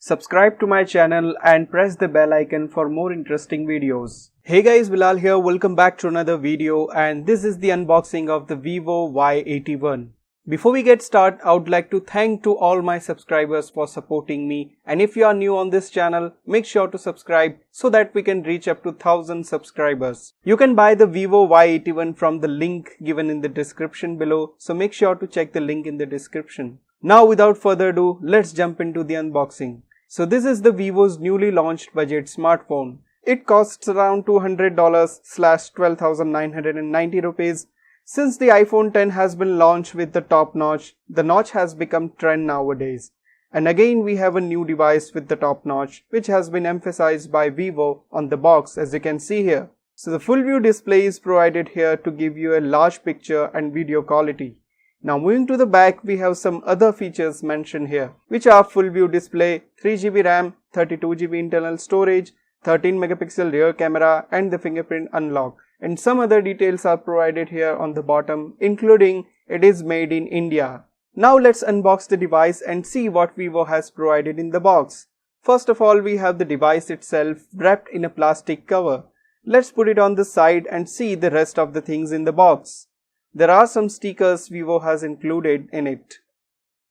Subscribe to my channel and press the bell icon for more interesting videos. Hey guys, Bilal here. Welcome back to another video, and this is the unboxing of the Vivo Y81. Before we get started, I would like to thank to all my subscribers for supporting me, and if you are new on this channel, make sure to subscribe so that we can reach up to 1000 subscribers. You can buy the Vivo Y81 from the link given in the description below, so make sure to check the link in the description. Now without further ado, let's jump into the unboxing. So this is the Vivo's newly launched budget smartphone. It costs around $200 / 12,990 rupees. Since the iPhone X has been launched with the top notch, the notch has become trend nowadays. And again we have a new device with the top notch, which has been emphasized by Vivo on the box, as you can see here. So the full view display is provided here to give you a large picture and video quality. Now moving to the back, we have some other features mentioned here, which are full view display, 3GB RAM, 32GB internal storage, 13 megapixel rear camera and the fingerprint unlock. And some other details are provided here on the bottom, including it is made in India. Now let's unbox the device and see what Vivo has provided in the box. First of all, we have the device itself wrapped in a plastic cover. Let's put it on the side and see the rest of the things in the box. There are some stickers Vivo has included in it.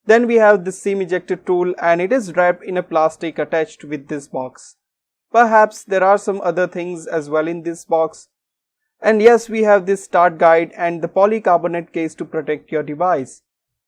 Then we have the SIM ejector tool, and it is wrapped in a plastic attached with this box. Perhaps there are some other things as well in this box. And yes, we have this start guide and the polycarbonate case to protect your device.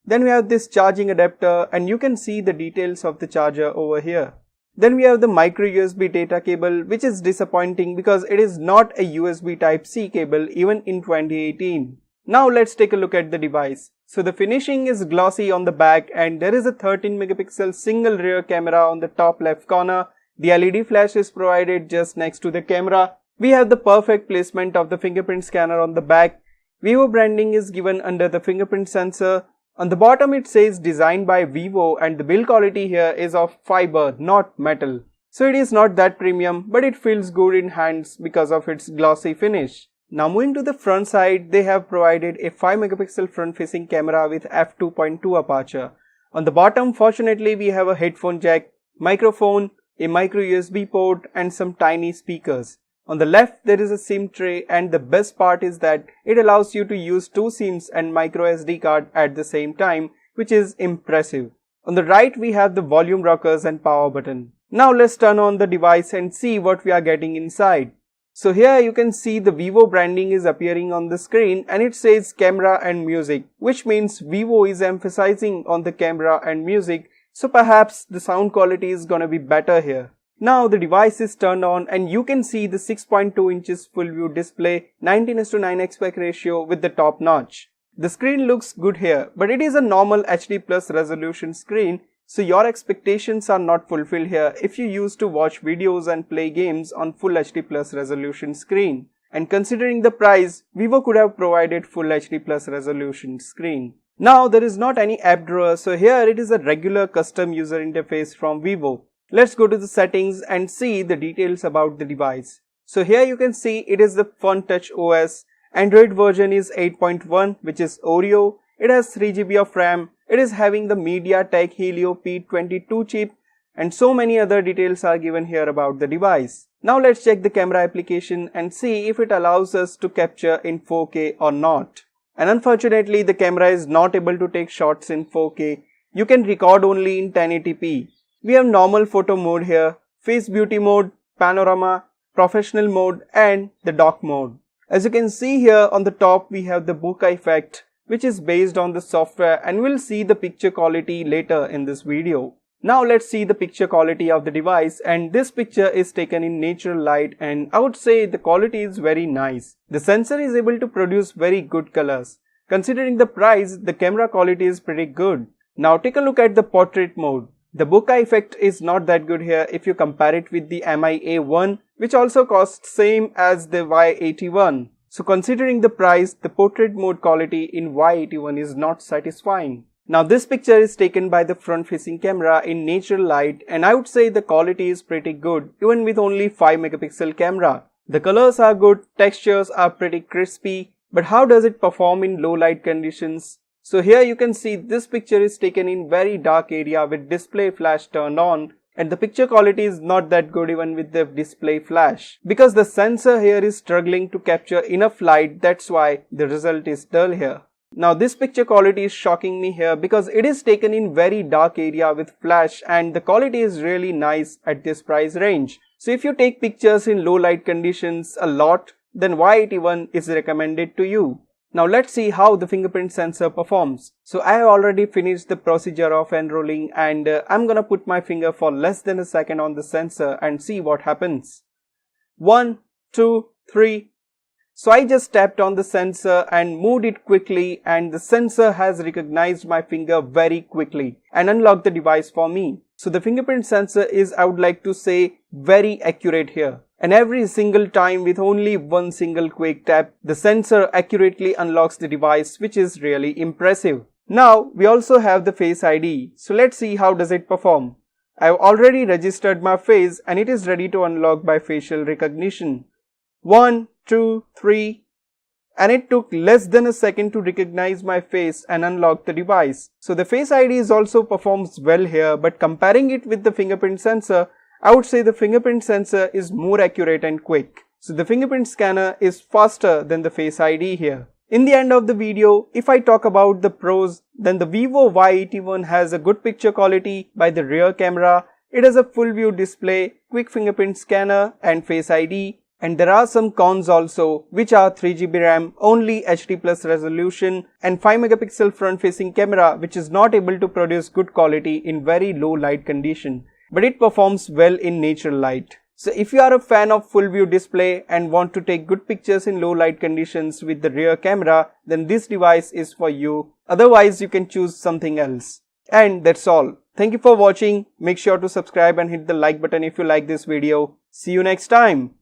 Then we have this charging adapter, and you can see the details of the charger over here. Then we have the micro USB data cable, which is disappointing because it is not a USB Type-C cable even in 2018. Now let's take a look at the device. So the finishing is glossy on the back, and there is a 13 megapixel single rear camera on the top left corner. The LED flash is provided just next to the camera. We have the perfect placement of the fingerprint scanner on the back. Vivo branding is given under the fingerprint sensor. On the bottom it says designed by Vivo, and the build quality here is of fiber, not metal. So it is not that premium, but it feels good in hands because of its glossy finish. Now moving to the front side, they have provided a 5 megapixel front facing camera with f2.2 aperture. On the bottom, fortunately, we have a headphone jack, microphone, a micro USB port and some tiny speakers. On the left, there is a SIM tray, and the best part is that it allows you to use two SIMs and micro SD card at the same time, which is impressive. On the right, we have the volume rockers and power button. Now let's turn on the device and see what we are getting inside. So here you can see the Vivo branding is appearing on the screen, and it says camera and music, which means Vivo is emphasizing on the camera and music, so perhaps the sound quality is gonna be better here. Now the device is turned on, and you can see the 6.2 inches full view display, 19:9 aspect ratio with the top notch. The screen looks good here, but it is a normal HD plus resolution screen, so your expectations are not fulfilled here if you used to watch videos and play games on full HD plus resolution screen. And considering the price, Vivo could have provided full HD plus resolution screen. Now there is not any app drawer, so here it is a regular custom user interface from Vivo. Let's go to the settings and see the details about the device. So here you can see it is the Fun Touch OS. Android version is 8.1, which is Oreo. It has 3GB of RAM. It is having the MediaTek Helio P22 chip, and so many other details are given here about the device. Now let's check the camera application and see if it allows us to capture in 4K or not. And unfortunately, the camera is not able to take shots in 4K. You can record only in 1080p. We have normal photo mode here, face beauty mode, panorama, professional mode and the dock mode. As you can see here on the top, we have the bokeh effect, which is based on the software, and we'll see the picture quality later in this video. Now let's see the picture quality of the device, and this picture is taken in natural light, and I would say the quality is very nice. The sensor is able to produce very good colors. Considering the price, the camera quality is pretty good. Now take a look at the portrait mode. The bokeh effect is not that good here if you compare it with the Mi A1, which also costs same as the Y81. So considering the price, the portrait mode quality in Y81 is not satisfying. Now this picture is taken by the front facing camera in natural light, and I would say the quality is pretty good even with only 5 megapixel camera. The colors are good, textures are pretty crispy, but how does it perform in low light conditions? So here you can see this picture is taken in very dark area with display flash turned on, and the picture quality is not that good even with the display flash. Because the sensor here is struggling to capture enough light, that's why the result is dull here. Now this picture quality is shocking me here because it is taken in very dark area with flash and the quality is really nice at this price range. So if you take pictures in low light conditions a lot, then Y81 is recommended to you. Now let's see how the fingerprint sensor performs. So I have already finished the procedure of enrolling and I'm gonna put my finger for less than a second on the sensor and see what happens. 1, 2, 3. So I just tapped on the sensor and moved it quickly and the sensor has recognized my finger very quickly and unlocked the device for me. So the fingerprint sensor is, I would like to say, very accurate here. And every single time with only one single quick tap, the sensor accurately unlocks the device, which is really impressive. Now we also have the Face ID. So let's see how does it perform. I have already registered my face and it is ready to unlock by facial recognition. 1, 2, 3, and it took less than a second to recognize my face and unlock the device. So the Face ID also performs well here, but comparing it with the fingerprint sensor, I would say the fingerprint sensor is more accurate and quick. So the fingerprint scanner is faster than the Face ID here. In the end of the video, if I talk about the pros, then the Vivo Y81 has a good picture quality by the rear camera. It has a full view display, quick fingerprint scanner and Face ID. And there are some cons also, which are 3GB RAM, only HD plus resolution and 5 megapixel front facing camera, which is not able to produce good quality in very low light condition. But it performs well in natural light. So if you are a fan of full view display and want to take good pictures in low light conditions with the rear camera, then this device is for you. Otherwise you can choose something else. And that's all. Thank you for watching. Make sure to subscribe and hit the like button if you like this video. See you next time.